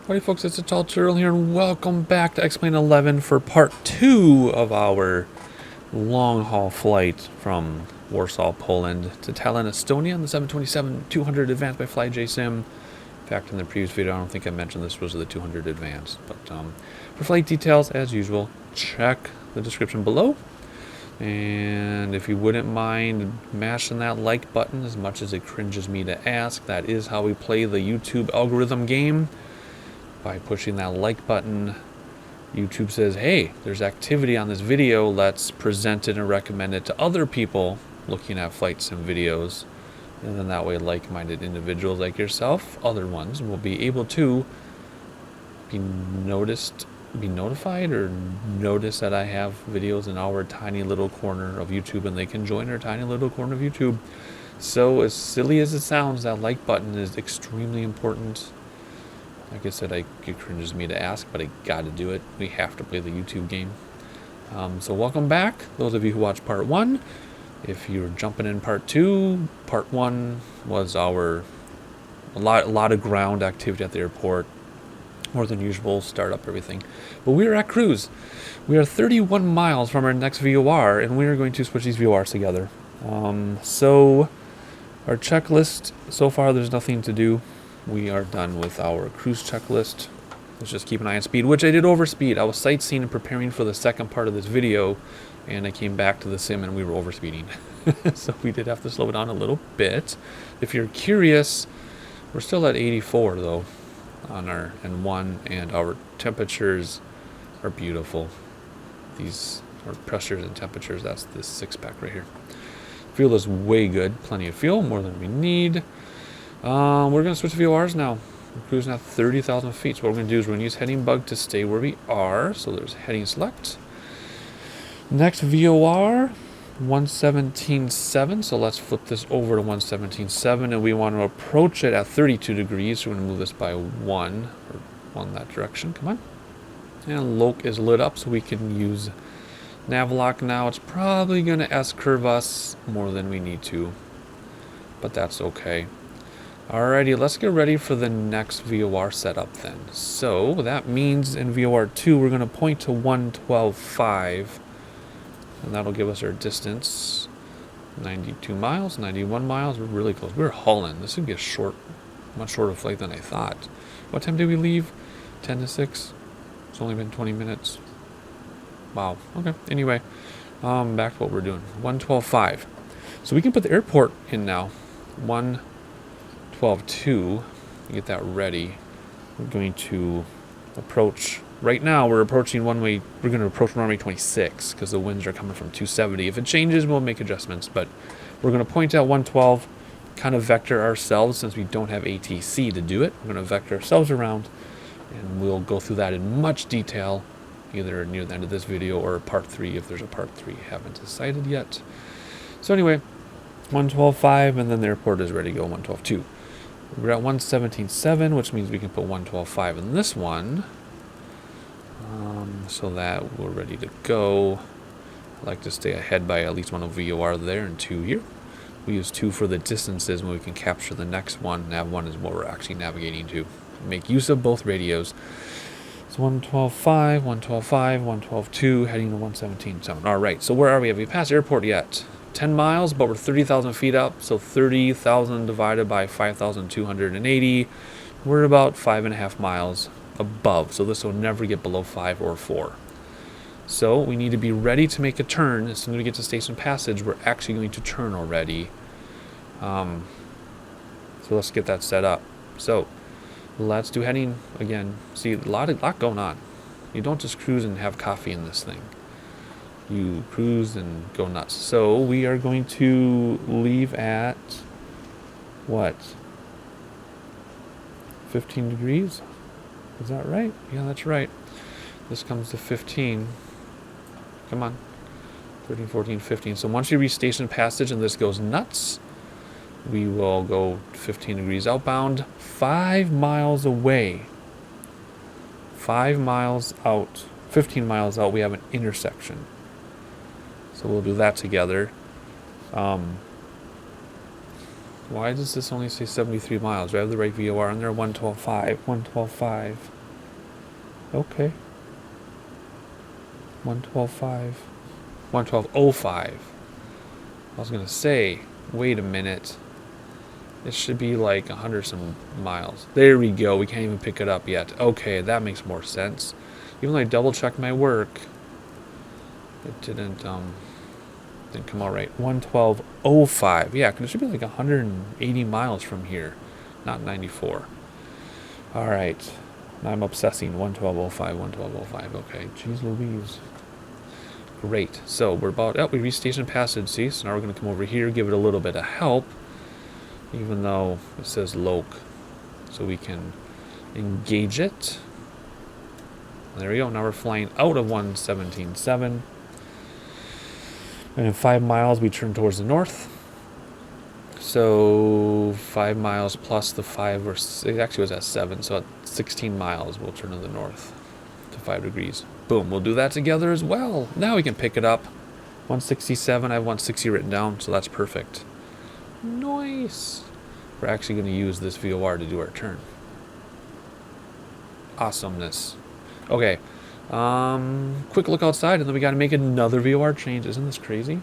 Howdy folks, it's a tall turtle here and welcome back to X-Plane 11 for part 2 of our long haul flight from Warsaw, Poland to Tallinn, Estonia on the 727-200 Advanced by FlyJSim. In fact, in the previous video I don't think I mentioned this was the 200 Advanced, but for flight details as usual, check the description below. And if you wouldn't mind mashing that like button, as much as it cringes me to ask, that is how we play the YouTube algorithm game. By pushing that like button, YouTube says, hey, there's activity on this video, let's present it and recommend it to other people looking at flight sim videos. And then that way like-minded individuals like yourself, other ones, will be able to be notified or notice that I have videos in our tiny little corner of YouTube, and they can join our tiny little corner of YouTube. So as silly as it sounds, that like button is extremely important. Like I said, it cringes me to ask, but I gotta do it. We have to play the YouTube game. So welcome back, those of you who watched part 1. If you're jumping in part 2, part 1 was a lot of ground activity at the airport, more than usual, start up everything. But we are at cruise. We are 31 miles from our next VOR, and we are going to switch these VORs together. So our checklist, so far there's nothing to do. We are done with our cruise checklist. Let's just keep an eye on speed, which I did overspeed. I was sightseeing and preparing for the second part of this video, and I came back to the sim and we were overspeeding. So we did have to slow down a little bit. If you're curious, we're still at 84 though on our N1, and our temperatures are beautiful. These are pressures and temperatures. That's this 6-pack right here. Fuel is way good. Plenty of fuel, more than we need. We're going to switch VORs now. We're cruising at 30,000 feet. So what we're going to do is we're going to use heading bug to stay where we are. So there's heading select. Next VOR, 117.7. So let's flip this over to 117.7, and we want to approach it at 32 degrees. So we're going to move this by 1 that direction. Come on. And LOC is lit up, so we can use Navlock now. It's probably going to S-curve us more than we need to, but that's okay. Alrighty, let's get ready for the next VOR setup then. So that means in VOR 2 we're going to point to 112.5, and that'll give us our distance. 92 miles, 91 miles, we're really close. We're hauling. This would be a much shorter flight than I thought. What time did we leave? 10 to 6? It's only been 20 minutes. Wow, okay. Anyway, back to what we're doing. 112.5. So we can put the airport in now. 112.2, get that ready. We're going to approach, right now we're approaching we're going to approach runway 26 because the winds are coming from 270. If it changes, we'll make adjustments, but we're going to point at 112, kind of vector ourselves since we don't have ATC to do it. We're going to vector ourselves around, and we'll go through that in much detail, either near the end of this video or part 3 if there's a part 3. Haven't decided yet. So anyway, 112.5, and then the airport is ready to go 112.2. We're at 117.7, which means we can put 112.5 in this one, so that we're ready to go. I like to stay ahead by at least one of VOR there and 2 here. We use 2 for the distances when we can capture the next one. Nav1 is what we're actually navigating to. Make use of both radios. So 112.5, 112.5, 112.2, heading to 117.7. All right, so where are we? Have we passed airport yet? 10 miles, but we're 30,000 feet up, so 30,000 divided by 5,280. We're about 5.5 miles above, so this will never get below 5 or 4. So we need to be ready to make a turn. As soon as we get to station passage, we're actually going to turn already. So let's get that set up. So let's do heading again. See, a lot going on. You don't just cruise and have coffee in this thing. You cruise and go nuts. So we are going to leave at what? 15 degrees? Is that right? Yeah, that's right. This comes to 15. Come on. 13, 14, 15. So once you reach station passage and this goes nuts, we will go 15 degrees outbound, 5 miles away. 5 miles out, 15 miles out, we have an intersection. So we'll do that together. Why does this only say 73 miles? Do I have the right VOR on there? 112.5. 112.5. Okay. 112.5. 112.05. I was going to say, wait a minute. It should be like 100 some miles. There we go. We can't even pick it up yet. Okay, that makes more sense. Even though I double checked my work, it didn't come out right. 112.05. Yeah, because it should be like 180 miles from here, not 94. All right. Now I'm obsessing. 112.05. 112.05. Okay. Jeez Louise. Great. So we're about. Oh, we reached Station Passage. See. So now we're going to come over here, give it a little bit of help. Even though it says loc, so we can engage it. There we go. Now we're flying out of 117.7. And in 5 miles, we turn towards the north. So 5 miles plus the 5, or it actually was at 7. So at 16 miles, we'll turn to the north to 5 degrees. Boom. We'll do that together as well. Now we can pick it up. 167. I have 160 written down, so that's perfect. Nice. We're actually going to use this VOR to do our turn. Awesomeness. Okay. Quick look outside, and then we got to make another VOR change. Isn't this crazy?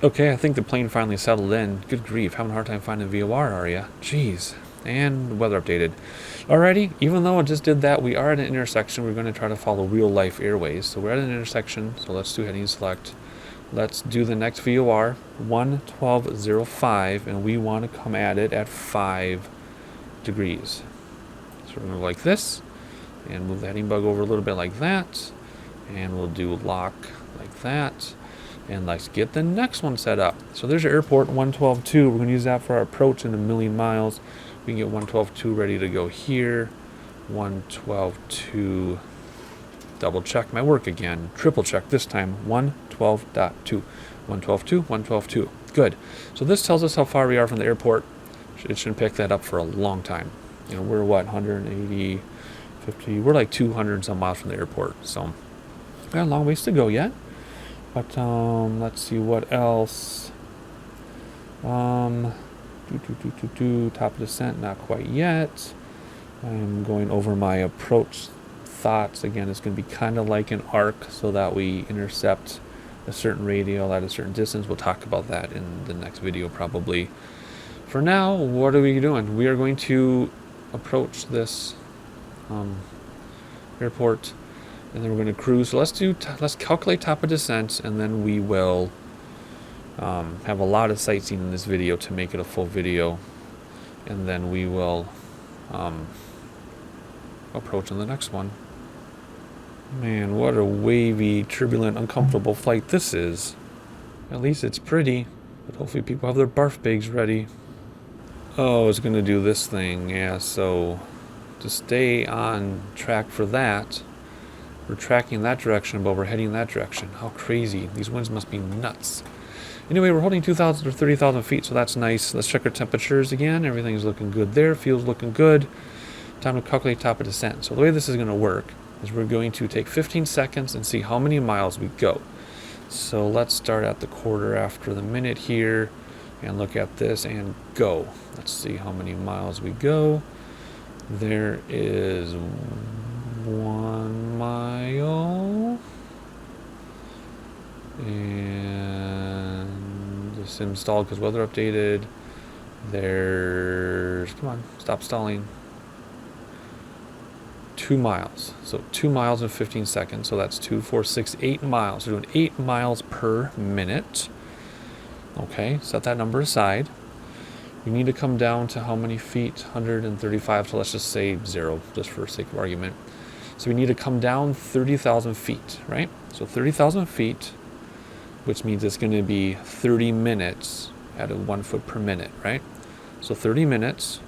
Okay, I think the plane finally settled in. Good grief, having a hard time finding VOR, are ya? Jeez. And weather updated. Alrighty, even though I just did that, we are at an intersection. We're going to try to follow real-life airways. So we're at an intersection, so let's do heading select. Let's do the next VOR, 112.05, and we want to come at it at 5 degrees. So we're going to go like this, and move the heading bug over a little bit like that, and we'll do lock like that. And let's get the next one set up. So there's your airport, 112.2. We're going to use that for our approach in a million miles. We can get 112.2 ready to go here. 112.2. Double check my work again. Triple check this time. 112.2. 112.2. 112.2. Good. So this tells us how far we are from the airport. It should pick that up for a long time. You know, we're what, 180, 50. We're like 200 some miles from the airport. So we got a long ways to go yet. But let's see what else. Top of descent, not quite yet. I'm going over my approach thoughts. Again, it's going to be kind of like an arc, so that we intercept a certain radial at a certain distance. We'll talk about that in the next video probably. For now, what are we doing? We are going to approach this airport. And then we're going to cruise. So let's calculate top of descent, and then we will have a lot of sightseeing in this video to make it a full video. And then we will approach on the next one. Man, what a wavy, turbulent, uncomfortable flight this is. At least it's pretty, but hopefully people have their barf bags ready. Oh, it's going to do this thing. Yeah, so to stay on track for that, we're tracking that direction, but we're heading that direction. How crazy. These winds must be nuts. Anyway, we're holding 2,000 or 30,000 feet, so that's nice. Let's check our temperatures again. Everything's looking good there. Fuel's looking good. Time to calculate top of descent. So the way this is going to work is we're going to take 15 seconds and see how many miles we go. So let's start at the quarter after the minute here and look at this and go. Let's see how many miles we go. There is 1 mile, and this installed because weather updated. There's, come on, stop stalling. 2 miles. So 2 miles in 15 seconds. So that's 2, 4, 6, 8 miles. We're doing 8 miles per minute. Okay, set that number aside. We need to come down to how many feet? 135. So let's just say 0, just for sake of argument. So we need to come down 30,000 feet, right? So 30,000 feet, which means it's going to be 30 minutes at 1 foot per minute, right? So 30 minutes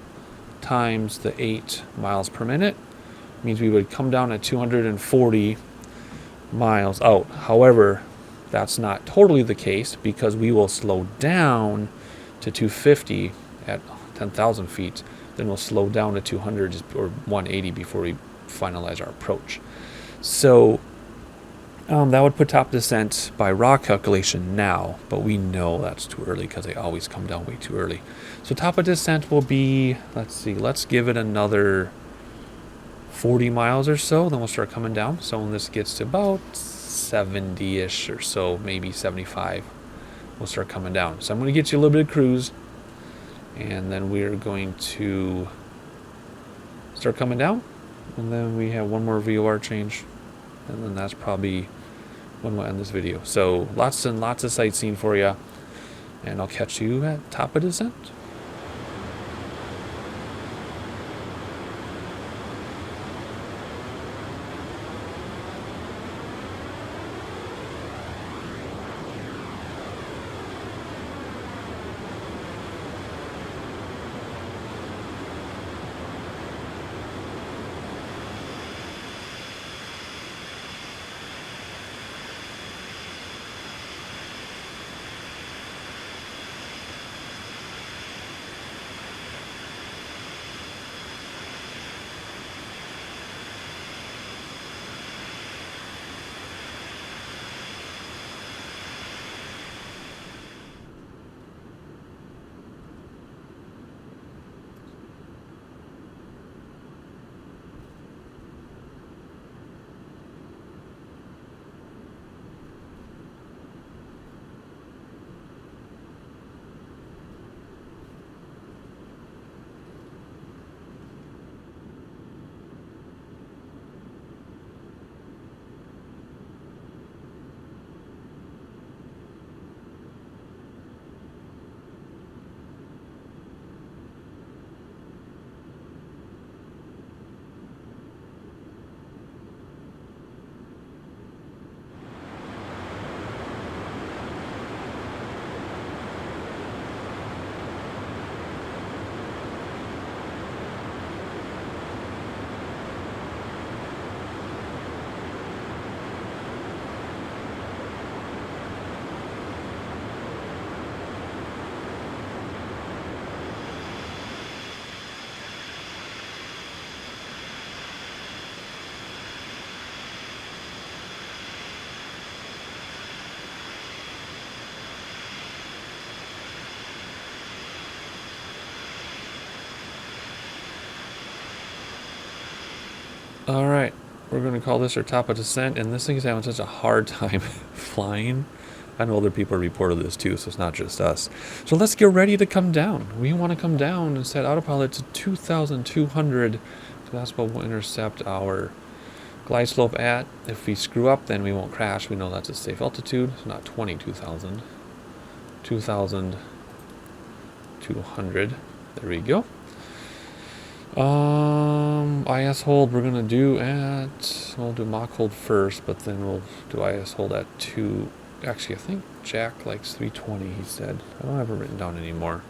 times the 8 miles per minute means we would come down at 240 miles out. However, That's not totally the case because we will slow down to 250 at 10,000 feet. Then we'll slow down to 200 or 180 before we finalize our approach. So that would put top descent by raw calculation now, but we know that's too early because they always come down way too early. So top of descent will be, let's give it another 40 miles or so, then we'll start coming down. So when this gets to about 70-ish or so, maybe 75, we'll start coming down. So I'm going to get you a little bit of cruise, and then we're going to start coming down, and then we have one more VOR change, and then that's probably when we'll end this video. So lots and lots of sightseeing for you, and I'll catch you at top of descent. All right, we're going to call this our top of descent, and this thing is having such a hard time flying. I know other people reported this too, so it's not just us. So let's get ready to come down. We want to come down and set autopilot to 2,200. So that's what we'll intercept our glide slope at. If we screw up, then we won't crash. We know that's a safe altitude, so not 22,000. 2,200. There we go. IS hold we're gonna do we'll do Mach hold first, but then we'll do IS hold at 2. Actually, I think Jack likes 320, he said. I don't have it written down anymore,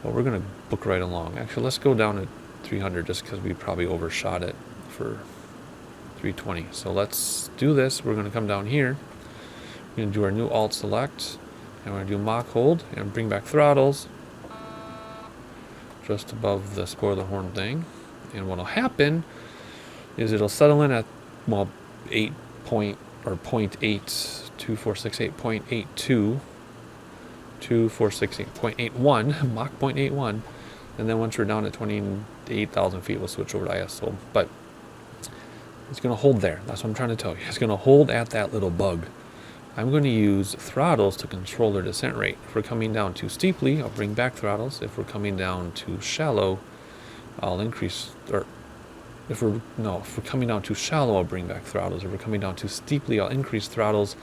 but we're gonna book right along. Actually, let's go down to 300 just because we probably overshot it for 320. So let's do this. We're gonna come down here. We're gonna do our new alt select, and we're gonna do Mach hold and bring back throttles just above the spoiler horn thing. And what'll happen is it'll settle in at, well, 0.82468.82 2468.81 Mach 0.81, and then once we're down at 28,000 feet, we'll switch over to ISO. But it's going to hold there. That's what I'm trying to tell you. It's going to hold at that little bug. I'm going to use throttles to control their descent rate. If we're coming down too steeply, I'll bring back throttles. If we're coming down too shallow, I'll increase, or if we're coming down too shallow, I'll bring back throttles. If we're coming down too steeply, I'll increase throttles.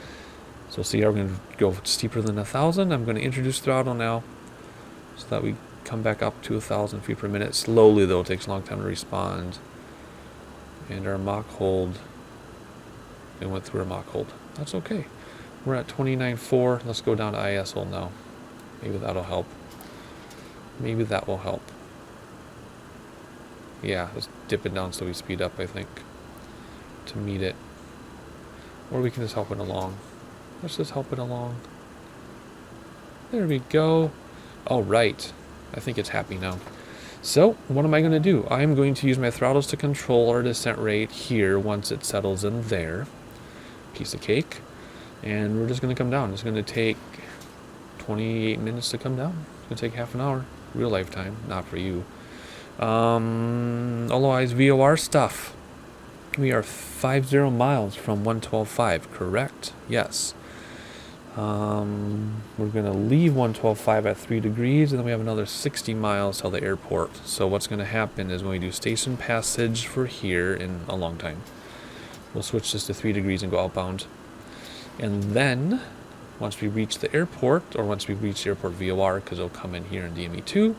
So see, we're going to go steeper than 1,000. I'm going to introduce throttle now so that we come back up to 1,000 feet per minute. Slowly though, it takes a long time to respond. And our Mach hold, it went through our Mach hold. That's okay. We're at 29.4. Let's go down to IS hold now. Maybe that'll help. Maybe that will help. Yeah, let's dip it down so we speed up, I think, to meet it. Or we can just help it along. Let's just help it along. There we go. All right. I think it's happy now. So what am I going to do? I'm going to use my throttles to control our descent rate here once it settles in there. Piece of cake. And we're just going to come down. It's going to take 28 minutes to come down. It's going to take half an hour. Real life time, not for you. Otherwise, VOR stuff. We are 50 miles from 112.5, correct? Yes. We're going to leave 112.5 at 3 degrees, and then we have another 60 miles till the airport. So what's going to happen is when we do station passage for here in a long time, we'll switch this to 3 degrees and go outbound. And then, once we reach the airport, or once we reach the airport VOR, because it'll come in here in DME2,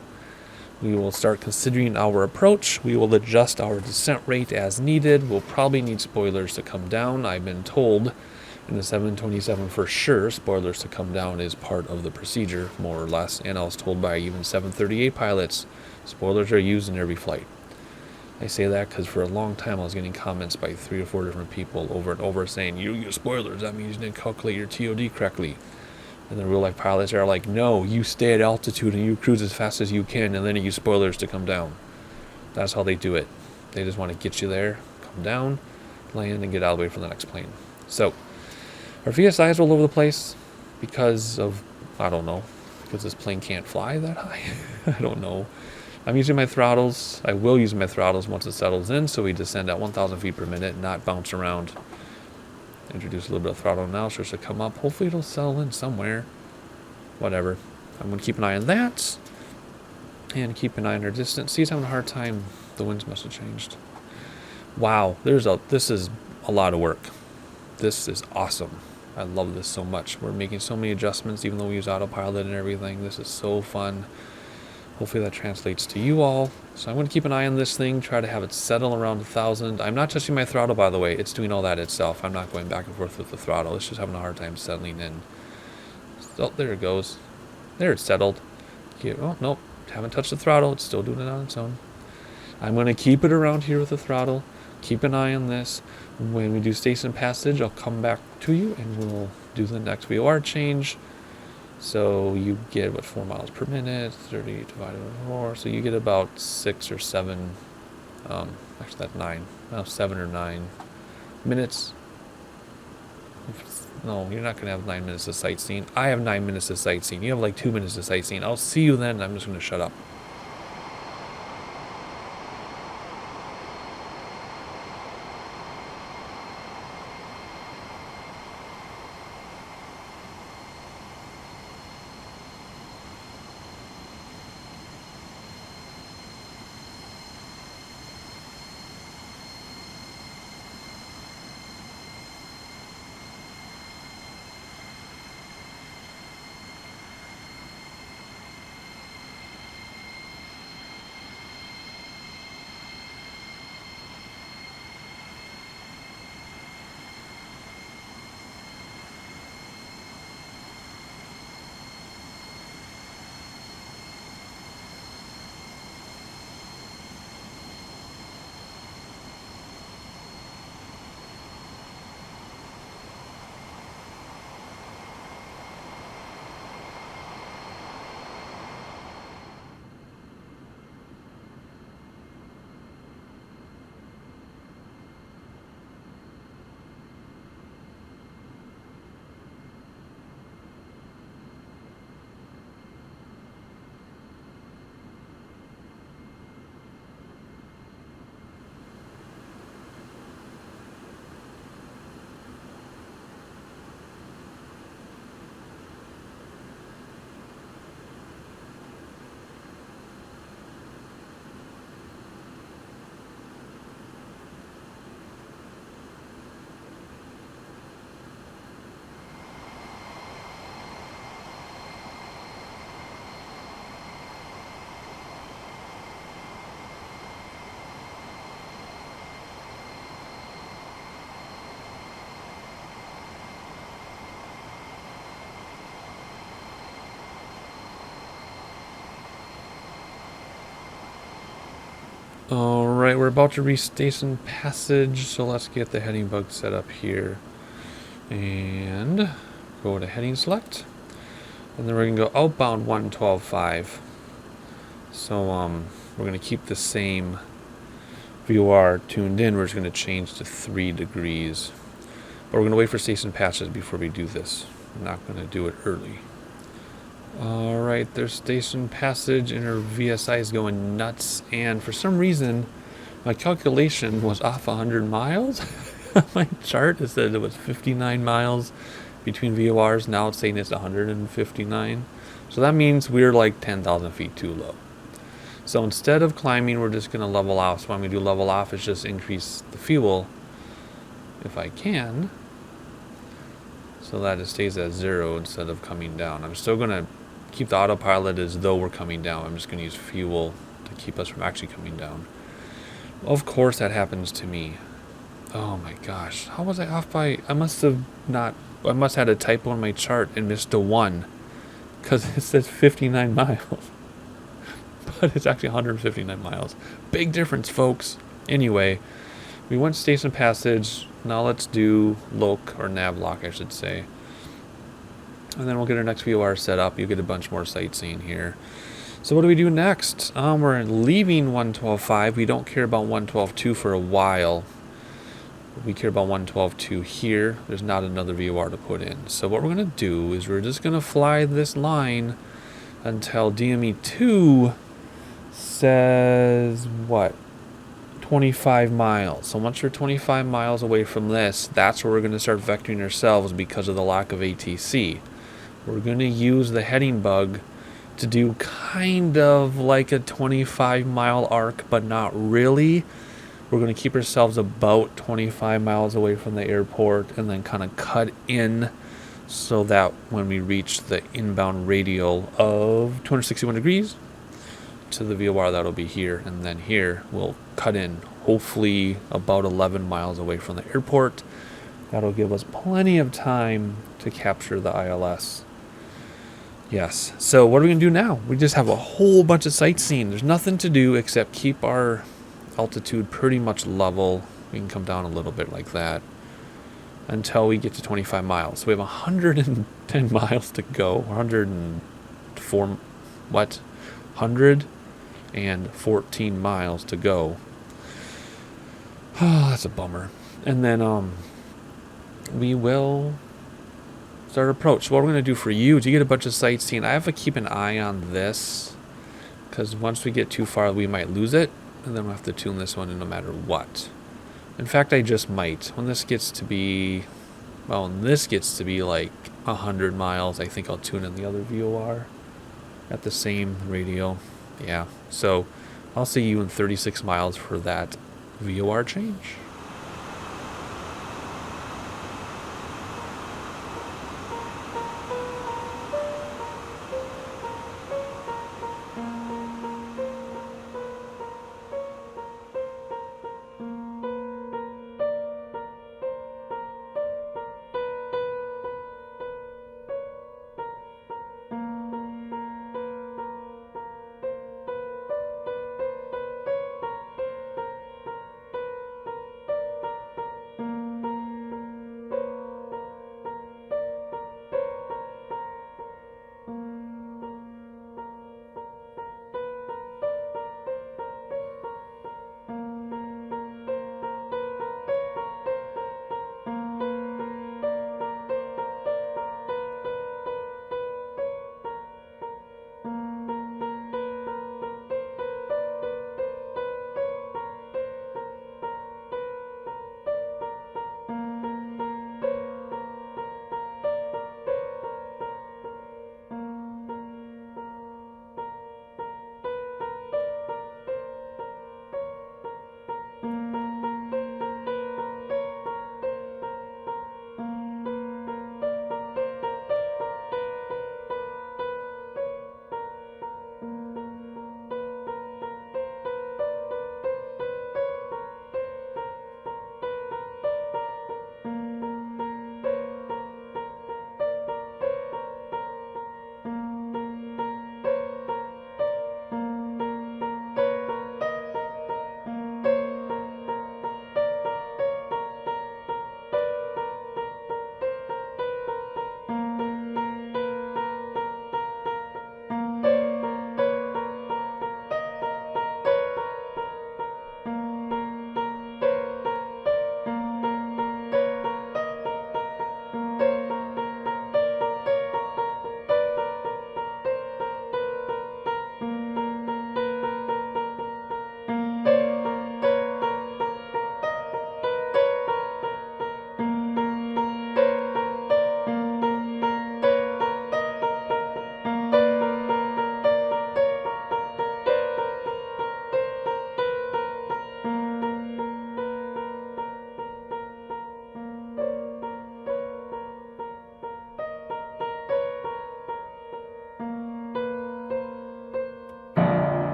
we will start considering our approach. We will adjust our descent rate as needed. We'll probably need spoilers to come down. I've been told in the 727 for sure, spoilers to come down is part of the procedure, more or less. And I was told by even 738 pilots, spoilers are used in every flight. I say that because for a long time I was getting comments by 3 or 4 different people over and over saying, you use spoilers, that means you didn't calculate your TOD correctly. And the real life pilots are like, no, you stay at altitude and you cruise as fast as you can and then you use spoilers to come down. That's how they do it. They just want to get you there, come down, land, and get out of the way for the next plane. So our VSI is all over the place because of, I don't know, because this plane can't fly that high. I don't know. I'm using my throttles. I will use my throttles once it settles in, so we descend at 1,000 feet per minute, not bounce around. Introduce a little bit of throttle now, so it should come up. Hopefully it'll settle in somewhere. Whatever. I'm going to keep an eye on that. And keep an eye on our distance. See, he's having a hard time. The winds must have changed. Wow, this is a lot of work. This is awesome. I love this so much. We're making so many adjustments, even though we use autopilot and everything. This is so fun. Hopefully that translates to you all. So I'm going to keep an eye on this thing, try to have it settle around 1,000. I'm not touching my throttle, by the way. It's doing all that itself. I'm not going back and forth with the throttle. It's just having a hard time settling in. Oh, there it goes. There, it's settled. Oh, nope. Haven't touched the throttle. It's still doing it on its own. I'm going to keep it around here with the throttle. Keep an eye on this. When we do station passage, I'll come back to you and we'll do the next VOR change. So you get, 4 miles per minute, 30 divided by 4. So you get about 6 or 7, actually that's 9, 7 or 9 minutes. No, you're not going to have 9 minutes of sightseeing. I have 9 minutes of sightseeing. You have like 2 minutes of sightseeing. I'll see you then. I'm just going to shut up. Alright, we're about to reach station passage, so let's get the heading bug set up here. And Go to heading select. And then we're going to go outbound 112.5. So we're going to keep the same VOR tuned in. We're just going to change to 3 degrees. But we're going to wait for station passes before we do this. I'm not going to do it early. Alright, there's station passage and our VSI is going nuts. And for some reason, my calculation was off 100 miles. My chart, it said it was 59 miles between VORs. Now it's saying it's 159. So that means we're like 10,000 feet too low. So instead of climbing, we're just going to level off. So what I'm going to do level off is just increase the fuel if I can, so that it stays at 0 instead of coming down. I'm still going to keep the autopilot as though we're coming down. I'm just going to use fuel to keep us from actually coming down. Of course that happens to me. Oh my gosh. How was I off by... I must have had a typo in my chart and missed a 1. Because it says 59 miles. But it's actually 159 miles. Big difference, folks. Anyway, we went station passage. Now let's do loc, or nav lock, I should say. And then we'll get our next VOR set up. You'll get a bunch more sightseeing here. So what do we do next? We're leaving 112.5. We don't care about 112.2 for a while. We care about 112.2 here. There's not another VOR to put in. So what we're going to do is we're just going to fly this line until DME2 says, what? 25 miles. So once we're 25 miles away from this, that's where we're going to start vectoring ourselves because of the lack of ATC. We're going to use the heading bug to do kind of like a 25 mile arc, but not really. We're going to keep ourselves about 25 miles away from the airport and then kind of cut in so that when we reach the inbound radial of 261 degrees to the VOR, that'll be here. And then here we'll cut in, hopefully about 11 miles away from the airport. That'll give us plenty of time to capture the ILS. Yes. So what are we going to do now? We just have a whole bunch of sightseeing. There's nothing to do except keep our altitude pretty much level. We can come down a little bit like that until we get to 25 miles. So we have 110 miles to go. 104, what? 114 miles to go. Oh, that's a bummer. And then we will start approach. So what we're going to do for you to get a bunch of sightseeing, I have to keep an eye on this because once we get too far, we might lose it. And then we'll have to tune this one in no matter what. In fact, I just might. When this gets to be, well, when this gets to be like 100 miles, I think I'll tune in the other VOR at the same radio. Yeah. So I'll see you in 36 miles for that VOR change.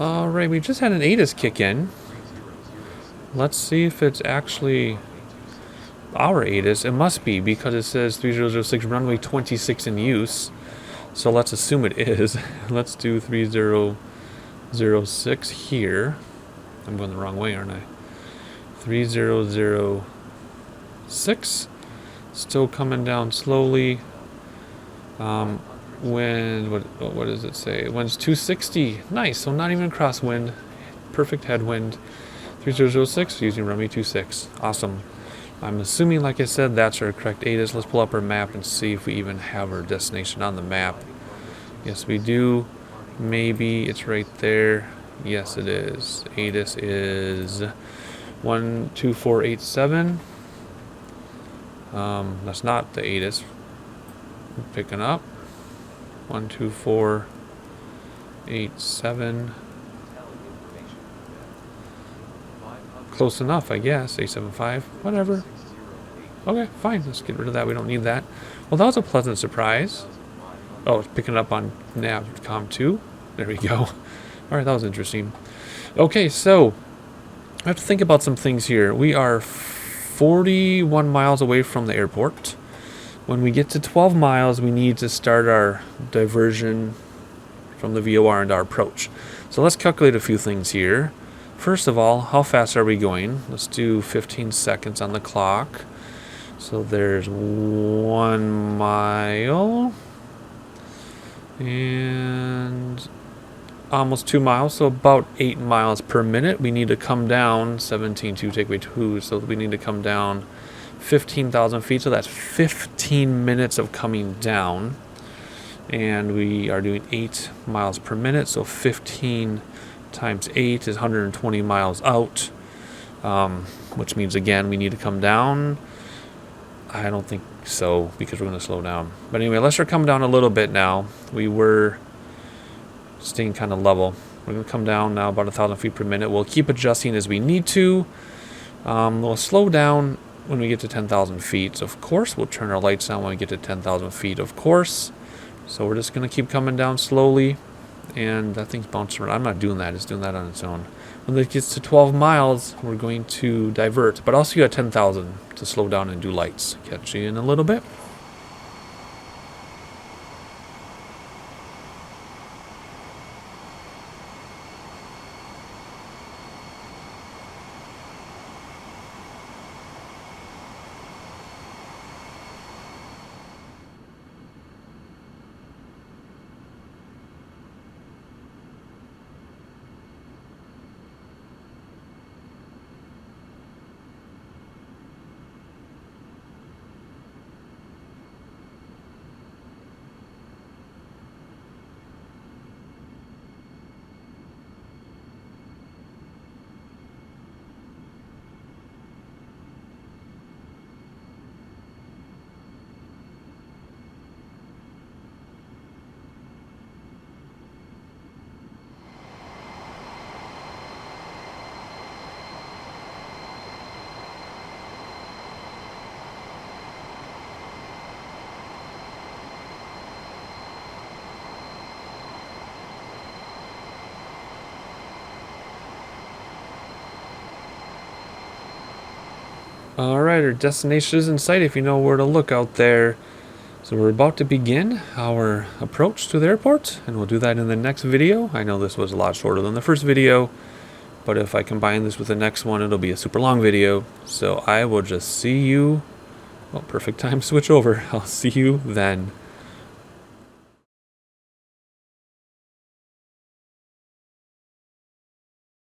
Alright, we just had an ATIS kick in. Let's see if it's actually our ATIS. It must be, because it says 3006 runway 26 in use. So let's assume it is. Let's do 3006 here. I'm going the wrong way, aren't I? 3006. Still coming down slowly. Wind, what does it say? Wind's 260. Nice, so not even crosswind. Perfect headwind. 3006 using runway 26. Awesome. I'm assuming, like I said, that's our correct ATIS. Let's pull up our map and see if we even have our destination on the map. Yes, we do. Maybe it's right there. Yes, it is. ATIS is 12487. That's not the ATIS. Picking up 12487. Close enough, I guess. 875. Whatever. Okay, fine. Let's get rid of that. We don't need that. Well, that was a pleasant surprise. Oh, it's picking up on Navcom 2. There we go. All right, that was interesting. Okay, so I have to think about some things here. We are 41 miles away from the airport. When we get to 12 miles, we need to start our diversion from the VOR and our approach. So let's calculate a few things here. First of all, how fast are we going? Let's do 15 seconds on the clock. So there's 1 mile and almost 2 miles, so about 8 miles per minute. We need to come down 17.2, take away 2, so we need to come down 15,000 feet, so that's 15 minutes of coming down, and we are doing 8 miles per minute, so 15 times 8 is 120 miles out, which means, again, we need to come down. I don't think so, because we're going to slow down. But anyway, let's come down a little bit now. We were staying kind of level. We're going to come down now about 1,000 feet per minute. We'll keep adjusting as we need to. We'll slow down when we get to 10,000 feet. So, of course, we'll turn our lights on when we get to 10,000 feet, of course. So we're just going to keep coming down slowly. And that thing's bouncing around. I'm not doing that. It's doing that on its own. When it gets to 12 miles, we're going to divert. But also you got 10,000 to slow down and do lights. Catch you in a little bit. Alright, our destination is in sight if you know where to look out there. So we're about to begin our approach to the airport, and we'll do that in the next video. I know this was a lot shorter than the first video, but if I combine this with the next one, it'll be a super long video. So I will just see you. Well, perfect time to switch over. I'll see you then.